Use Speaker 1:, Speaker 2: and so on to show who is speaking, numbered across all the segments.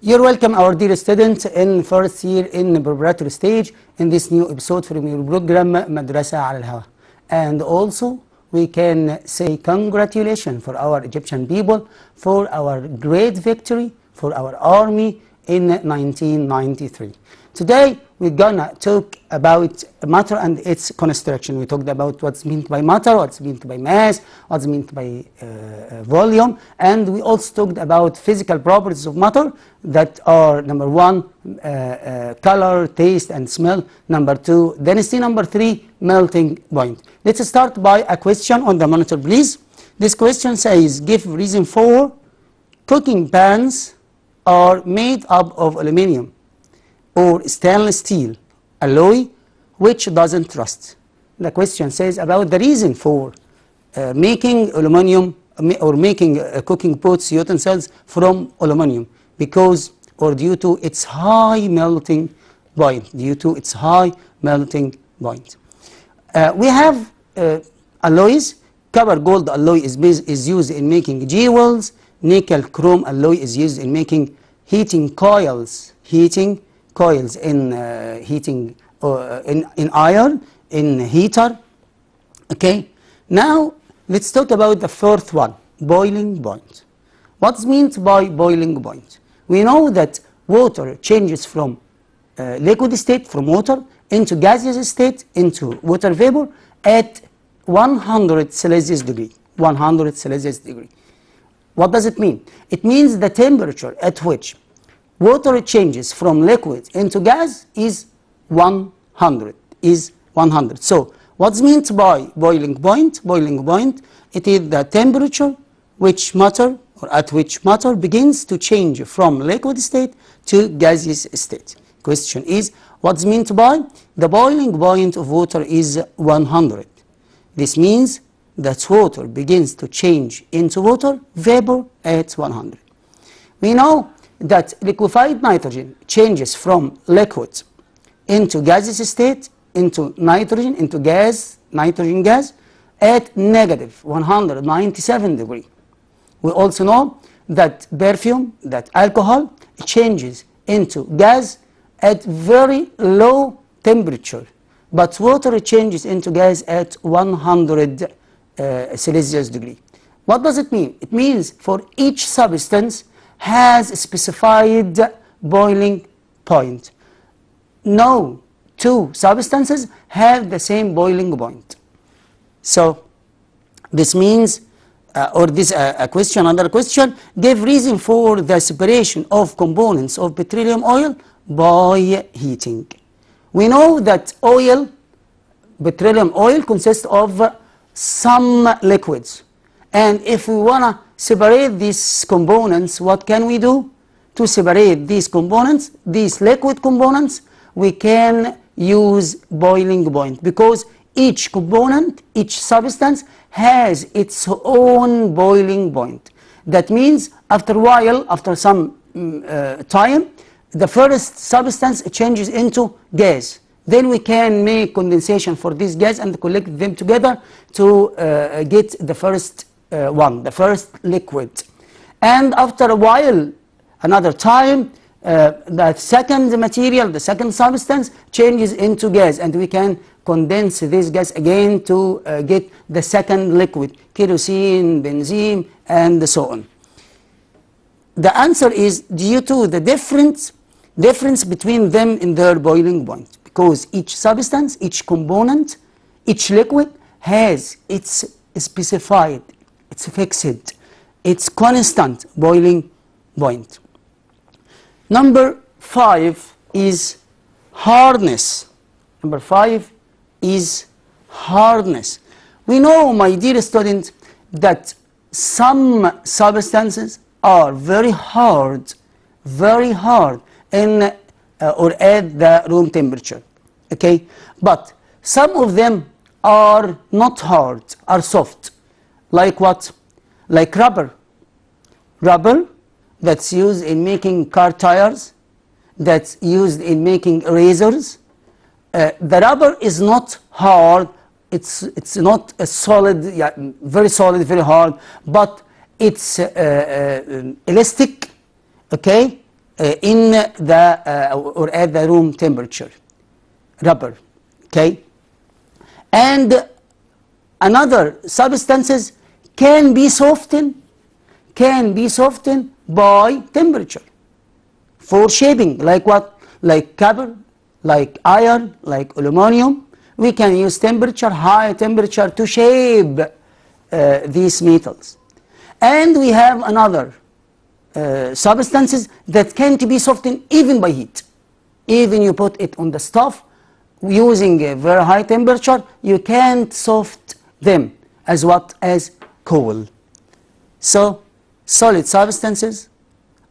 Speaker 1: You're welcome, our dear students, in first year in preparatory stage in this new episode from your program Madrasa على الهوا. And also we can say congratulations for our Egyptian people for our great victory for our army in 1993. Today we're gonna talk about matter and its construction. We talked about what's meant by matter, what's meant by mass, what's meant by volume, and we also talked about physical properties of matter that are number one, color, taste and smell, number two, density, number three, melting point. Let's start by a question on the monitor, please. This question says, give reason for cooking pans are made up of aluminum or stainless steel alloy which doesn't rust. The question says about the reason for making aluminum or making cooking pots utensils from aluminum because or due to its high melting point. We have alloys. Copper gold alloy is used in making jewels. Nickel chrome alloy is used in making heating coils in in iron, in heater. Okay, now let's talk about the fourth one, boiling point. What's meant by boiling point? We know that water changes from liquid state, from water, into gaseous state, into water vapor at 100 Celsius degree. 100 Celsius degree. What does it mean? It means the temperature at which water changes from liquid into gas is 100. So what's meant by boiling point? Boiling point, it is the temperature which matter or at which matter begins to change from liquid state to gaseous state. Question is, what's meant by the boiling point of water is 100. This means that water begins to change into water vapor at 100. We know that liquefied nitrogen changes from liquid into gaseous state, into nitrogen, into gas, nitrogen gas, at negative 197 degree. We also know that perfume, that alcohol, changes into gas at very low temperature, but water changes into gas at 100 Celsius degree. What does it mean? It means for each substance has a specified boiling point. No two substances have the same boiling point. So this means, another question, give reason for the separation of components of petroleum oil by heating. We know that petroleum oil consists of some liquids, and if we want to separate these components, what can we do? To separate these components, these liquid components, we can use boiling point because each component, each substance has its own boiling point. That means after a while, after some time, the first substance changes into gas. Then we can make condensation for this gas and collect them together to get the first the first liquid. And after a while, another time, the second material, the second substance changes into gas, and we can condense this gas again to get the second liquid, kerosene, benzene, and so on. The answer is due to the difference between them in their boiling point, because each substance, each component, each liquid has its specified, it's fixed, it's constant boiling point. Number 5 is hardness. Number 5 is hardness. We know, my dear student, that some substances are very hard in or at the room temperature. Okay, but some of them are not hard, are soft. Like what? Like rubber. Rubber that's used in making car tires, that's used in making razors. The rubber is not hard, it's not a solid, very solid, very hard, but it's elastic, okay, in the or at the room temperature, rubber. Okay, and another substances can be softened by temperature for shaping, like what? Like copper, like iron, like aluminum. We can use temperature, high temperature, to shape these metals. And we have another substances that can't be softened even by heat. Even you put it on the stove using a very high temperature, you can't soften them as what? As coal. So solid substances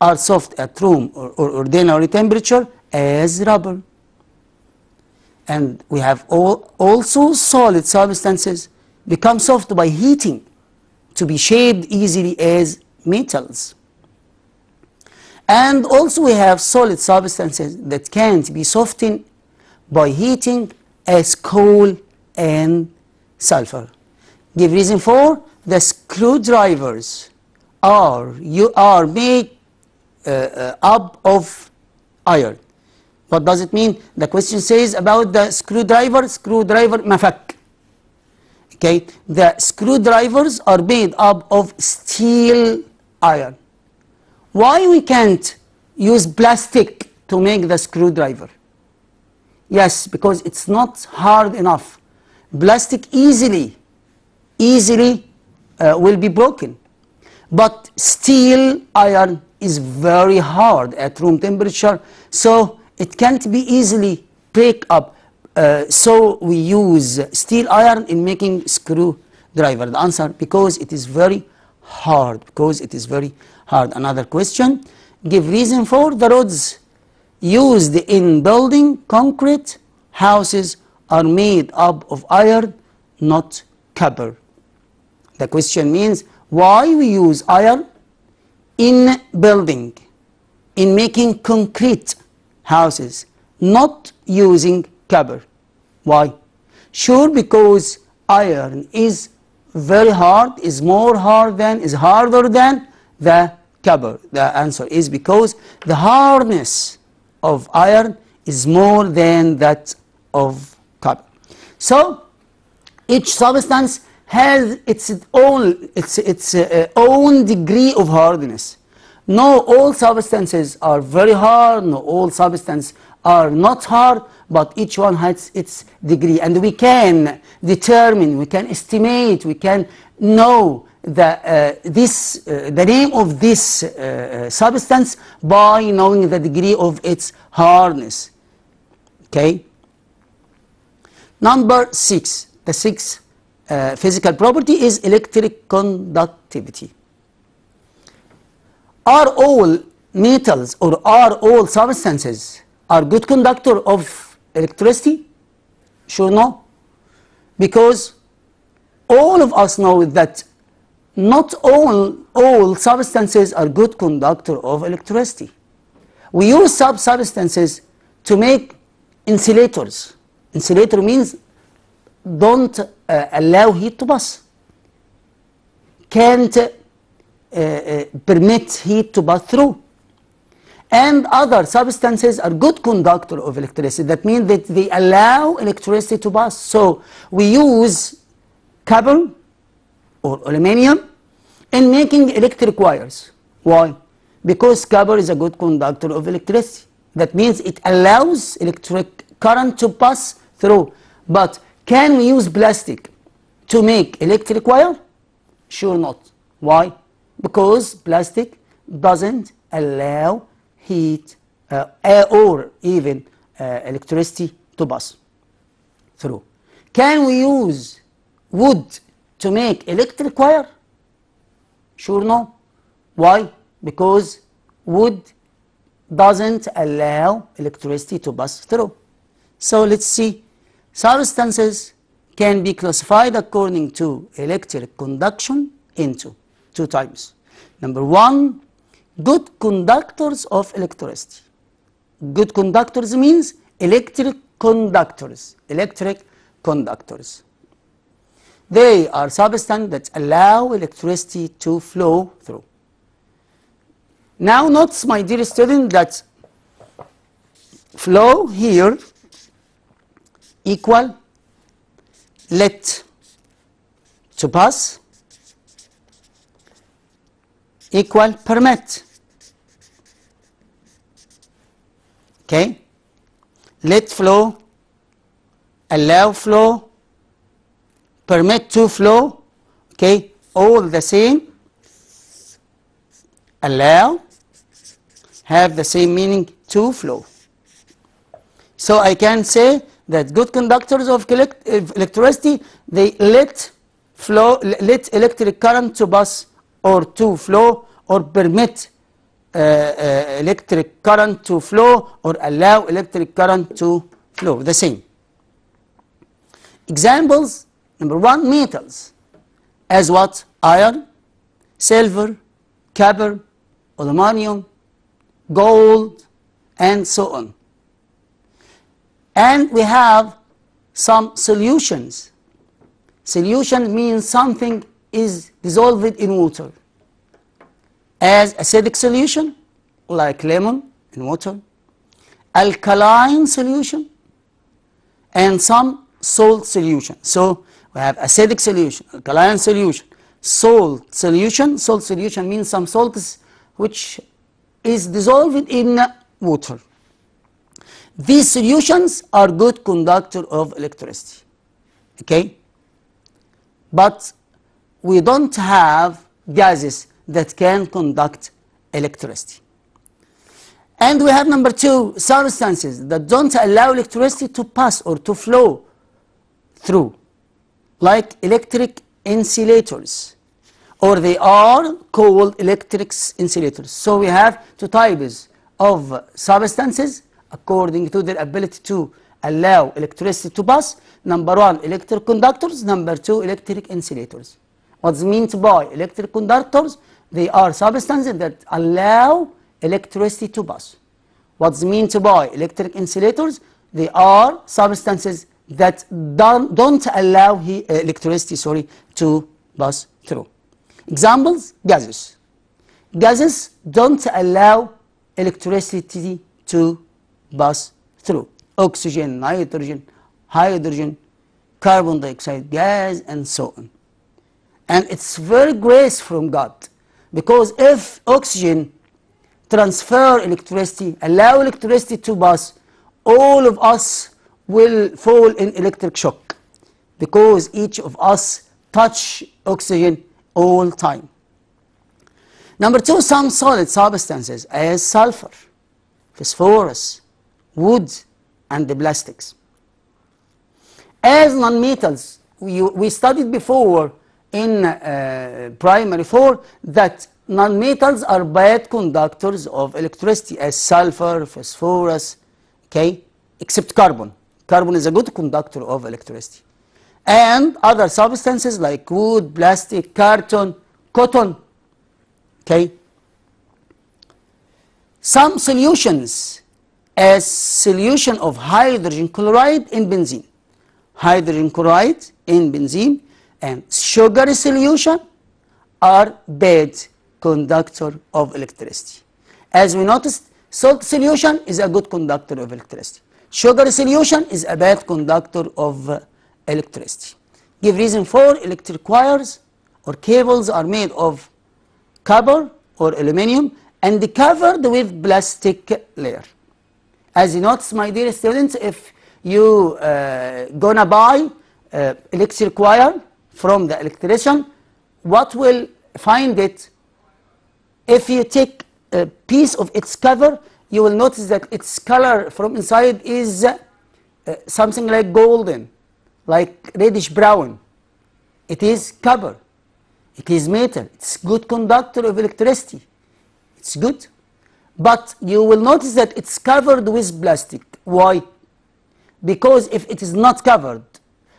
Speaker 1: are soft at room or ordinary temperature as rubber. And we have also solid substances become soft by heating to be shaped easily as metals. And also we have solid substances that can't be softened by heating as coal and sulfur. Give reason for: the screwdrivers are made up of iron. What does it mean? The question says about the screwdriver mafak. Okay, the screwdrivers are made up of steel iron. Why we can't use plastic to make the screwdriver? Yes, because it's not hard enough. Plastic easily will be broken. But steel iron is very hard at room temperature, so it can't be easily break up. So we use steel iron in making screwdriver. The answer: because it is very hard. Another question: give reason for the rods used in building concrete houses are made up of iron, not copper. The question means why we use iron in building, in making concrete houses, not using copper. Why? Sure, because iron is very hard, is harder than the copper. The answer is because the hardness of iron is more than that of copper. So each substance has its own degree of hardness. No, all substances are very hard, no, all substances are not hard, but each one has its degree, and we can determine, we can estimate, we can know the name of this substance by knowing the degree of its hardness. Okay. Number 6, the sixth physical property is electric conductivity. Are all metals or are all substances are good conductor of electricity? Sure, no. Because all of us know that not all substances are good conductor of electricity. We use substances to make insulators. Insulator means don't allow heat to pass. Can't permit heat to pass through. And other substances are good conductor of electricity. That means that they allow electricity to pass. So we use copper or aluminium in making electric wires. Why? Because copper is a good conductor of electricity. That means it allows electric current to pass through. But can we use plastic to make electric wire? Sure not. Why? Because plastic doesn't allow heat or even electricity to pass through. Can we use wood to make electric wire? Sure no. Why? Because wood doesn't allow electricity to pass through. So let's see. Substances can be classified according to electric conduction into 2 types. Number 1, good conductors of electricity. Good conductors means electric conductors. They are substances that allow electricity to flow through. Now notice, my dear student, that flow here equal let to pass equal permit. Okay, let flow, allow flow, permit to flow. Okay, all the same. Allow have the same meaning, to flow. So I can say that good conductors of electricity, they let electric current to pass or to flow, or permit electric current to flow, or allow electric current to flow, the same. Examples, number 1, metals, as what? Iron, silver, copper, aluminum, gold, and so on. And we have some solutions. Solution means something is dissolved in water, as acidic solution like lemon in water, alkaline solution, and some salt solution. So we have acidic solution, alkaline solution, salt solution. Salt solution means some salts which is dissolved in water. These solutions are good conductor of electricity. Okay, but we don't have gases that can conduct electricity. And we have number 2, substances that don't allow electricity to pass or to flow through, like electric insulators, or they are called electric insulators. So we have 2 types of substances according to their ability to allow electricity to pass. Number 1, electric conductors. Number 2, electric insulators. What's meant by electric conductors? They are substances that allow electricity to pass. What's meant by electric insulators? They are substances that don't allow electricity to pass through. Examples, gases. Gases don't allow electricity to pass through. Oxygen, nitrogen, hydrogen, carbon dioxide gas, and so on. And it's very grace from God, because if oxygen transfer electricity, allow electricity to pass, all of us will fall in electric shock, because each of us touch oxygen all time. Number 2, some solid substances as sulfur, phosphorus, wood, and the plastics. As non-metals, we studied before in primary 4 that non-metals are bad conductors of electricity, as sulfur, phosphorus, okay, except carbon. Carbon is a good conductor of electricity. And other substances like wood, plastic, carton, cotton, okay. Some solutions, as solution of hydrogen chloride in benzene. Hydrogen chloride in benzene and sugar solution are bad conductor of electricity. As we noticed, salt solution is a good conductor of electricity. Sugar solution is a bad conductor of electricity. Give reason for electric wires or cables are made of copper or aluminum and covered with plastic layer. As you notice, my dear students, if you gonna buy electric wire from the electrician, what will find it? If you take a piece of its cover, you will notice that its color from inside is something like golden, like reddish brown. It is copper. It is metal. It's good conductor of electricity. It's good. But you will notice that it's covered with plastic. Why? Because if it is not covered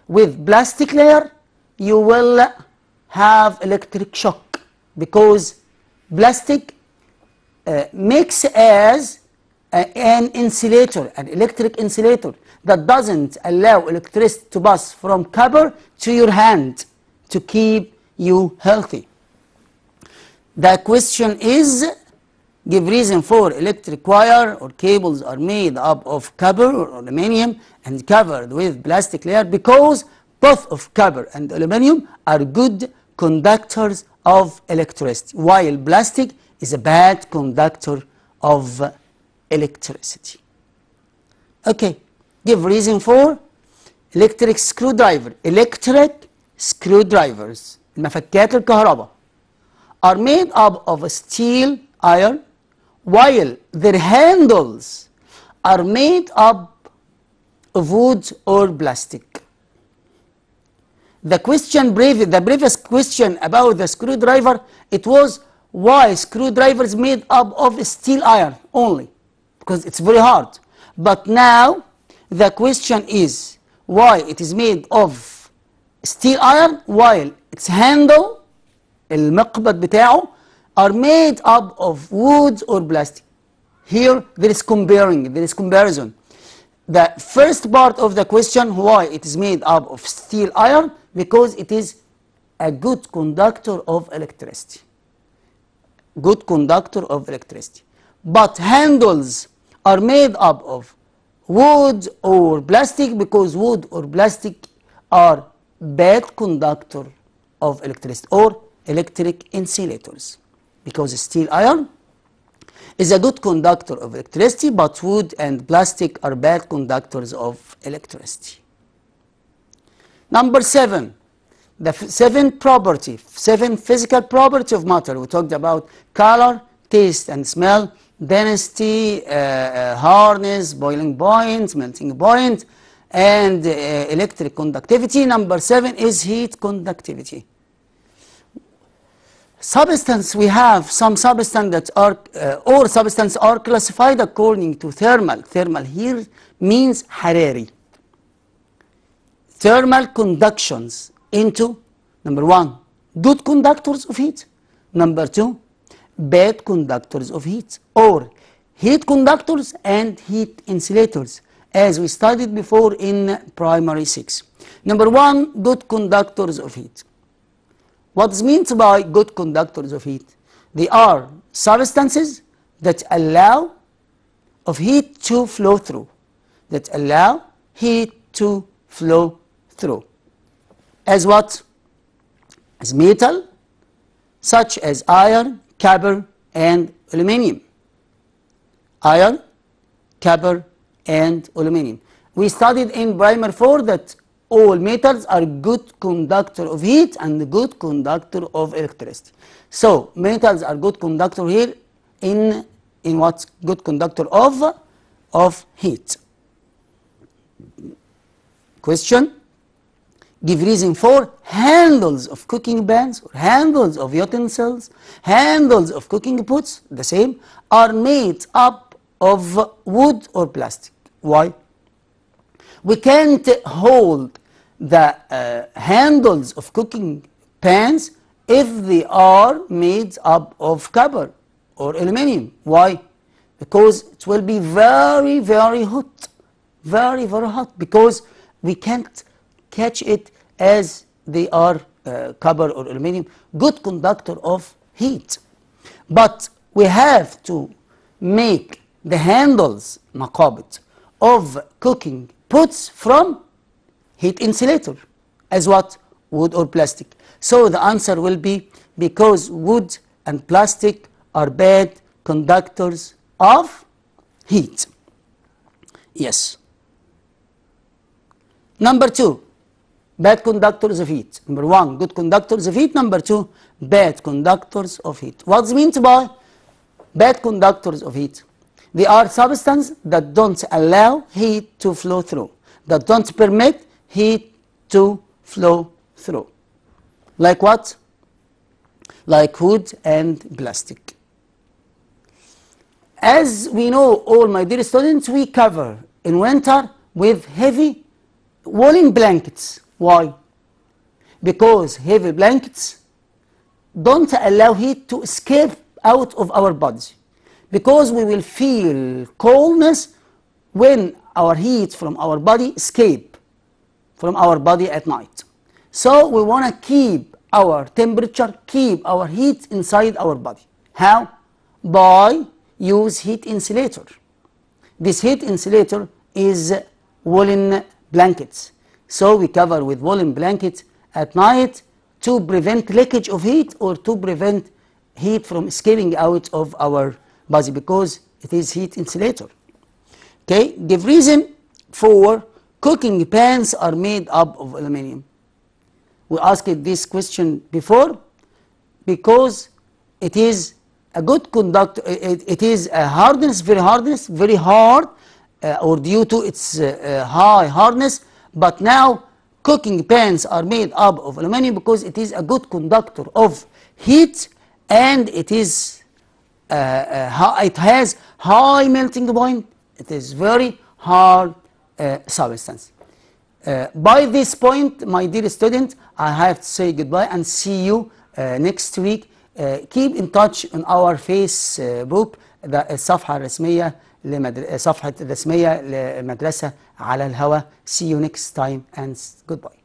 Speaker 1: with plastic layer, you will have electric shock, because plastic makes as an insulator, an electric insulator that doesn't allow electricity to pass from copper to your hand to keep you healthy. The question is, Give reason for electric wire or cables are made up of copper or aluminum and covered with plastic layer because both of copper and aluminum are good conductors of electricity, while plastic is a bad conductor of electricity. Okay, give reason for electric screwdriver. Electric screwdrivers, المفكات الكهرباء, are made up of steel iron, while their handles are made up of wood or plastic. The previous question about the screwdriver, it was why screwdrivers made up of steel iron only, because it's very hard. But now the question is why it is made of steel iron while its handle, المقبض بتاعه, are made up of wood or plastic. Here there is comparison. The first part of the question, why it is made up of steel iron, because it is a good conductor of electricity. Good conductor of electricity. But handles are made up of wood or plastic because wood or plastic are bad conductor of electricity or electric insulators. Because steel iron is a good conductor of electricity, but wood and plastic are bad conductors of electricity. Number 7, the seven physical property of matter. We talked about color, taste and smell, density, hardness, boiling point, melting point, and electric conductivity. Number 7 is heat conductivity. Substance, we have some substance that are or substances are classified according to thermal. Thermal here means حراري. Thermal conductions into number 1, good conductors of heat. Number 2, bad conductors of heat, or heat conductors and heat insulators, as we studied before in primary 6. Number 1, good conductors of heat. What is meant by good conductors of heat? They are substances that allow of heat to flow through. That allow heat to flow through. As what? As metal, such as iron, copper, and aluminum. Iron, copper, and aluminum. We studied in primary 4 that all metals are good conductor of heat and good conductor of electricity. So metals are good conductor here in what? Good conductor of heat. Question. Give reason for handles of cooking pans, or handles of utensils, handles of cooking pots, the same, are made up of wood or plastic. Why? We can't hold the handles of cooking pans if they are made up of copper or aluminum. Why? Because it will be very, very hot. Very, very hot, because we can't catch it as they are copper or aluminum, good conductor of heat. But we have to make the handles, مقابض, of cooking pots from heat insulator, as what? Wood or plastic. So the answer will be because wood and plastic are bad conductors of heat. Yes. Number 2, bad conductors of heat. Number 1, good conductors of heat. Number 2, bad conductors of heat. What's meant by bad conductors of heat? They are substances that don't allow heat to flow through, that don't permit heat to flow through. Like what? Like wood and plastic. As we know, all my dear students, we cover in winter with heavy woolen blankets. Why? Because heavy blankets don't allow heat to escape out of our bodies. Because we will feel coldness when our heat from our body escape from our body at night. So we want to keep our temperature, keep our heat inside our body. How? by use heat insulator. This heat insulator is woolen blankets. So we cover with woolen blankets at night to prevent leakage of heat or to prevent heat from escaping out of our body because it is heat insulator. Okay, the reason for cooking pans are made up of aluminum. We asked this question before because it is a good conductor. It is a hardness, very hard, or due to its high hardness. But now cooking pans are made up of aluminum because it is a good conductor of heat, and it is it has high melting point. It is very hard substance. By this point, my dear student, I have to say goodbye and see you next week. Keep in touch on our Facebook, الصفحة الرسمية صفحة الرسمية لمدرسة على الهواء. See you next time and goodbye.